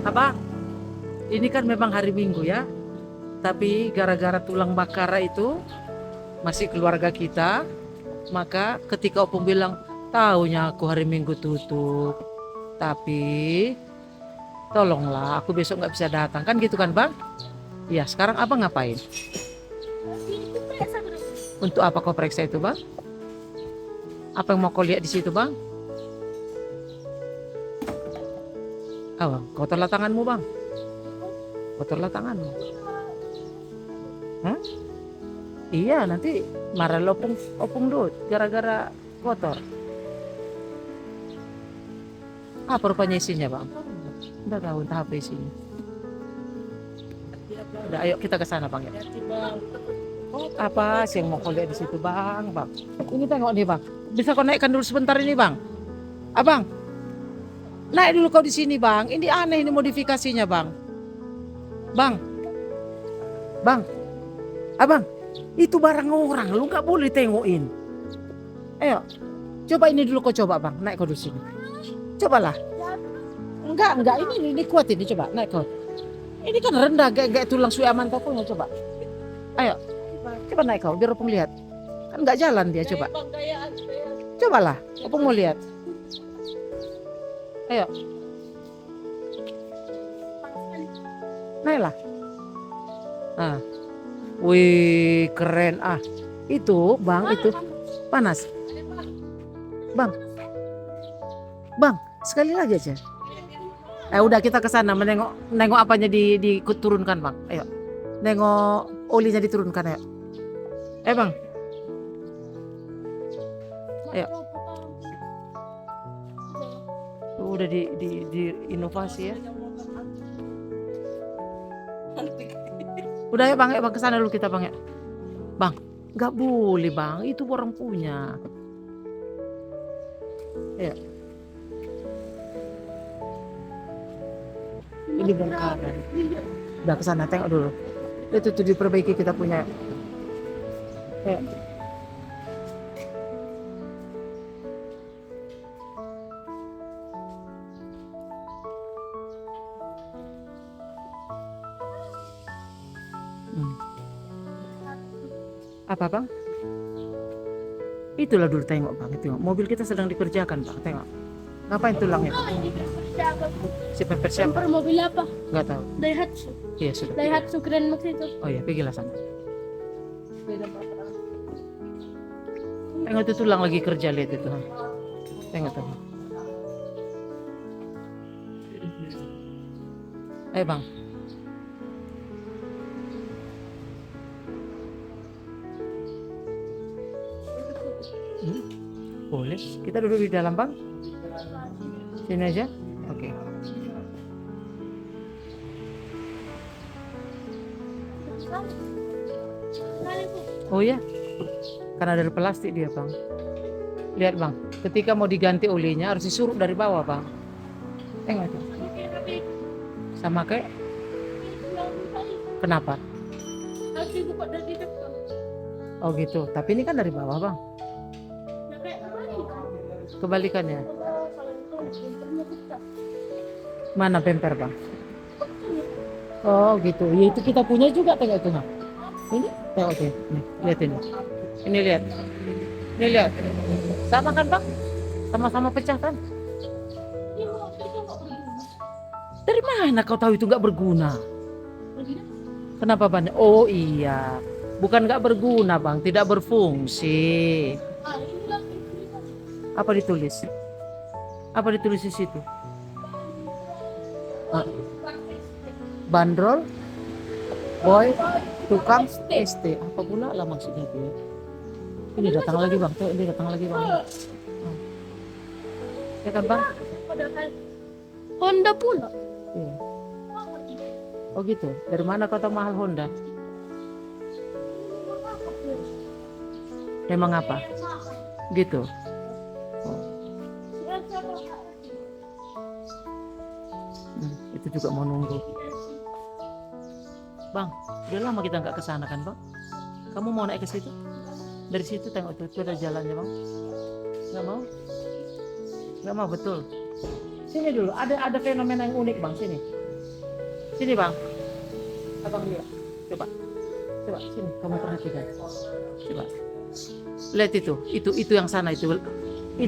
Abang, ini kan memang hari Minggu ya, tapi gara-gara tulang bakar itu masih keluarga kita, maka ketika Opung bilang, taunya aku hari Minggu tutup, tapi tolonglah aku besok nggak bisa datang, kan gitu kan bang? Iya, sekarang abang ngapain? Untuk apa kau periksa itu bang? Apa yang mau kau lihat di situ bang? Oh, kotorlah tanganmu bang, kotorlah tanganmu. Hah? Iya, nanti marah lo opung, opung dud, gara-gara kotor. Apa rupanya isinya bang? Udah tahu entah apa isinya. Udah, ayo kita ke sana bang ya. Apa sih yang mau kau lihat di situ bang? Bang, ini tengok nih bang. Bisa kau naikkan dulu sebentar ini bang. Abang, naik dulu kau di sini bang. Ini aneh ini modifikasinya bang. Bang, bang, abang, itu barang orang. Lu nggak boleh tengokin. Ayo, coba ini dulu kau coba bang. Naik kau di sini. Cobalah. Enggak. Ini kuat ini coba. Naik kau. Ini kan rendah, kayak tulang sui aman punya coba. Ayo, coba naik kau. Biar opung lihat. Kan nggak jalan dia coba. Cobalah. Opung mau lihat. Ayo. Naiklah. Ah. Wih, keren ah. Itu, bang, itu panas. Bang, bang, sekali lagi aja. Udah kita ke sana menengok apanya diturunkan, bang. Ayo. Nengok olinya diturunkan, ayo. Bang. Ayo. Udah di inovasi ya. Udah ya bang, ke sana dulu kita bang ya. Bang, nggak boleh bang, itu orang punya. Ya. Ini bongkaran. Udah ke sana tengok dulu. Itu tuh diperbaiki kita punya. Ya. Apa bang? Itulah dulu tengok bang, itu mobil kita sedang dikerjakan bang, tengok. Ngapain tulangnya? Siapa persiapan? Bumper mobil apa? Nggak tahu. Daihatsu. Iya sudah. Daihatsu Grand Max itu. Oh iya, pergilah sana. Tengok itu tulang lagi kerja, lihat itu. Tengok tuh. Ayo bang. Boleh. Kita duduk di dalam bang. Sini aja. Oke. Oh ya. Karena dari plastik dia bang. Lihat bang. Ketika mau diganti olinya harus disuruh dari bawah bang. Tengok itu. Sama kayak. Kenapa? Oh gitu. Tapi ini kan dari bawah bang. Kebalikannya. Mana bemper bang? Oh gitu. Ya itu kita punya juga tengok itu nah. Ini tengok oke. Nih, lihat ini. Ini lihat. Ini lihat. Sama kan bang? Sama-sama pecah kan? Dari mana kau tahu itu nggak berguna? Kenapa bang? Oh iya. Bukan nggak berguna bang, tidak berfungsi. Apa ditulis? Apa ditulis di situ? Bandrol, boy, tukang, ST. Apa pula lah maksudnya itu ya? Ini datang lagi bang, tuh ini datang lagi bang. Ya kan bang? Honda pula. Iya. Oh gitu. Dari mana kau tahu mahal Honda? Memang apa? Gitu. Itu juga mau nunggu. Bang, udah lama kita nggak ke sana kan bang? Kamu mau naik ke situ? Dari situ tengok tuh, itu ada jalannya bang. Nggak mau? Nggak mau betul. Sini dulu, ada fenomena yang unik bang, sini. Sini bang, abang lihat. Coba, coba sini kamu perhatikan. Coba, lihat itu yang sana itu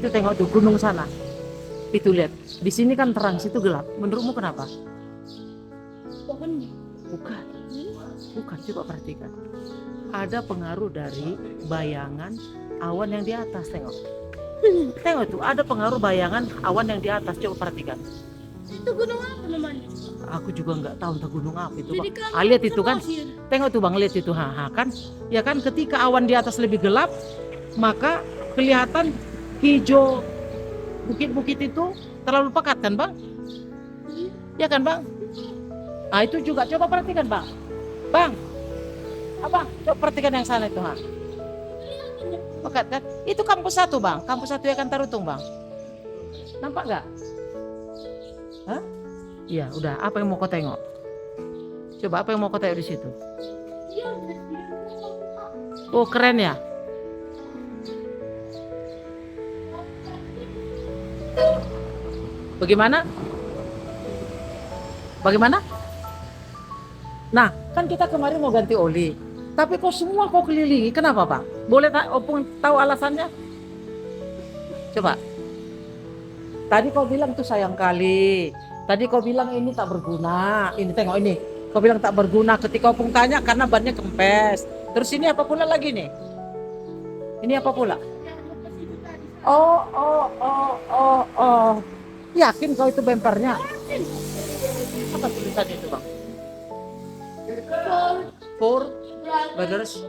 tengok tuh gunung sana. Itu lihat, di sini kan terang, situ gelap. Menurutmu kenapa? Pohon. Bukan, bukan. Coba perhatikan. Ada pengaruh dari bayangan awan yang di atas. Tengok, tengok tuh. Ada pengaruh bayangan awan yang di atas. Coba perhatikan. Itu gunung apa namanya? Aku juga nggak tahu entah gunung apa itu. Jadi Bang. kan Lihat itu kan. pasir. Tengok tuh bang, lihat itu. Kan, ya kan. Ketika awan di atas lebih gelap, maka kelihatan hijau. Bukit-bukit itu terlalu pekat kan bang? Ya kan bang? Nah itu juga coba perhatikan bang. Bang, apa? Coba perhatikan yang sana itu ha. Pekat kan? Itu kampus 1 bang. Kampus 1 ya kan Tarutung bang. Nampak nggak? Hah? Iya udah. Apa yang mau kau tengok? Coba apa yang mau kau tengok di situ? Oh keren ya. Bagaimana? Bagaimana? Nah, kan kita kemarin mau ganti oli. Tapi kok semua kau kelilingi, kenapa Pak? Boleh Opung tahu alasannya? Coba. Tadi kau bilang tuh sayang kali. Tadi kau bilang ini tak berguna. Ini tengok ini. Kau bilang tak berguna ketika Opung tanya karena bannya kempes. Terus ini apa pula lagi nih? Ini apa pula? Oh. Yakin kau itu bempernya? Apa tulisannya itu bang? For Brothers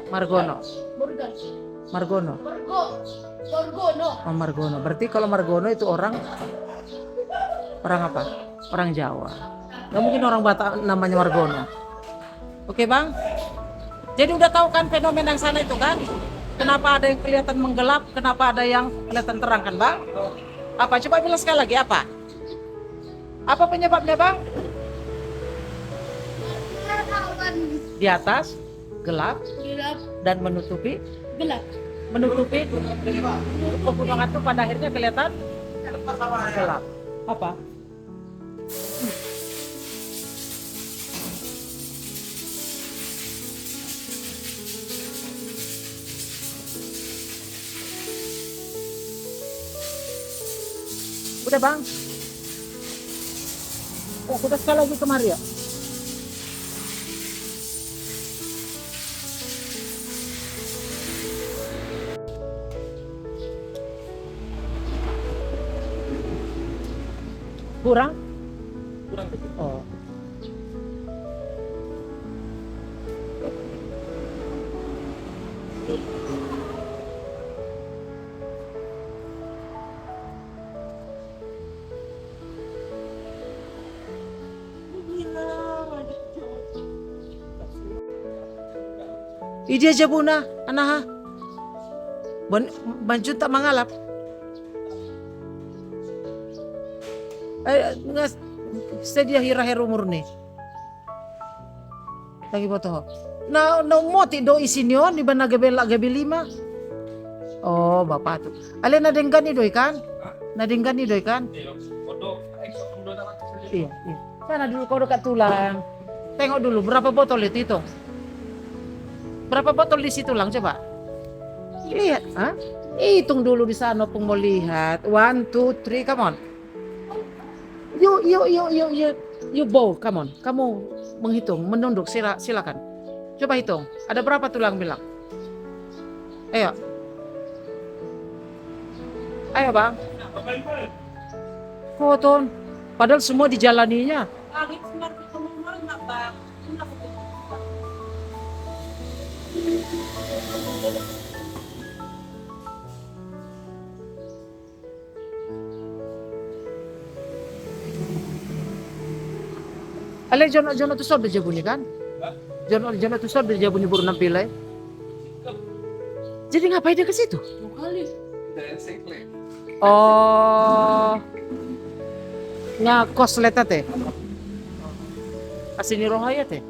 Margono. Margono. Oh, Margono. Berarti kalau Margono itu orang apa? Orang Jawa. Gak mungkin orang Batak namanya Margono. Oke bang. Jadi udah tahu kan fenomena yang sana itu kan? Kenapa ada yang kelihatan menggelap? Kenapa ada yang kelihatan terang kan bang? Apa? Coba bilang sekali lagi apa? Apa penyebabnya bang? Di atas gelap dan menutupi pegunungan itu pada akhirnya kelihatan gelap. Apa? Udah bang. Oh, udah sekali lagi kemari ya. Kurang? Oh. Ide aja buna, anaha. Banjun tak mangalap. Ngas sedia hira-hira murni. Lagi foto. Na moti do isinyo ni ba nagabela gabi 5. Oh, bapak tuh. Ale nadenggan ni doy kan? Nadenggan ni doy kan? Iya. Sana dulu kau dekat tulang. Tengok dulu berapa botol itu. Berapa botol di situ lang coba? Lihat, ha? Hitung dulu di sana pun mau lihat. 1, 2, 3, come on. You bow, come on. Kamu menghitung, menunduk, silakan. Coba hitung. Ada berapa tulang bilang? Ayo. Ayo bang. Koton. Padahal semua dijalaninya. Ale jono tu sob dia bunyi kan? Jono tu sob dia bunyi baru nampilai. Jadi ngapain dia ke situ? Oh. Nya kos leta teh. Asini rohaya teh.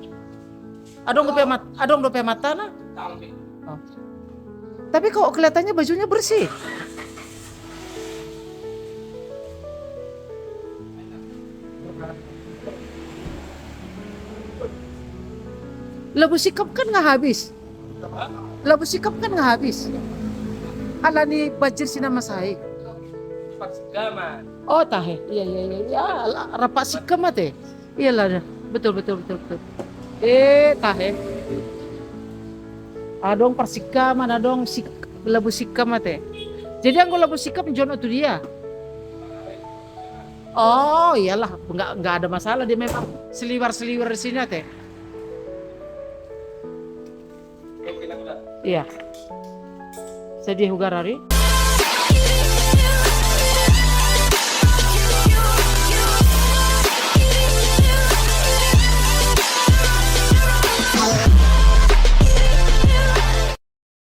Adong dope mata na. Oh. Tapi kok kelihatannya bajunya bersih. Labu sikap kan nggak habis. Labu sikap kan nggak habis. Ala ni bajir sina masai. Pasigama. Oh tahe. Iya iya iya. Ya, rapak sikam mate. Iyalah. Betul betul betul betul. Tahe. Adong persikam, adong labu sikam mate. Jadi anggo labu sikam jono tu dia. Oh iyalah, nggak ada masalah, dia memang seliwar-seliwar di sini teh. Iya. Sedih ugarari.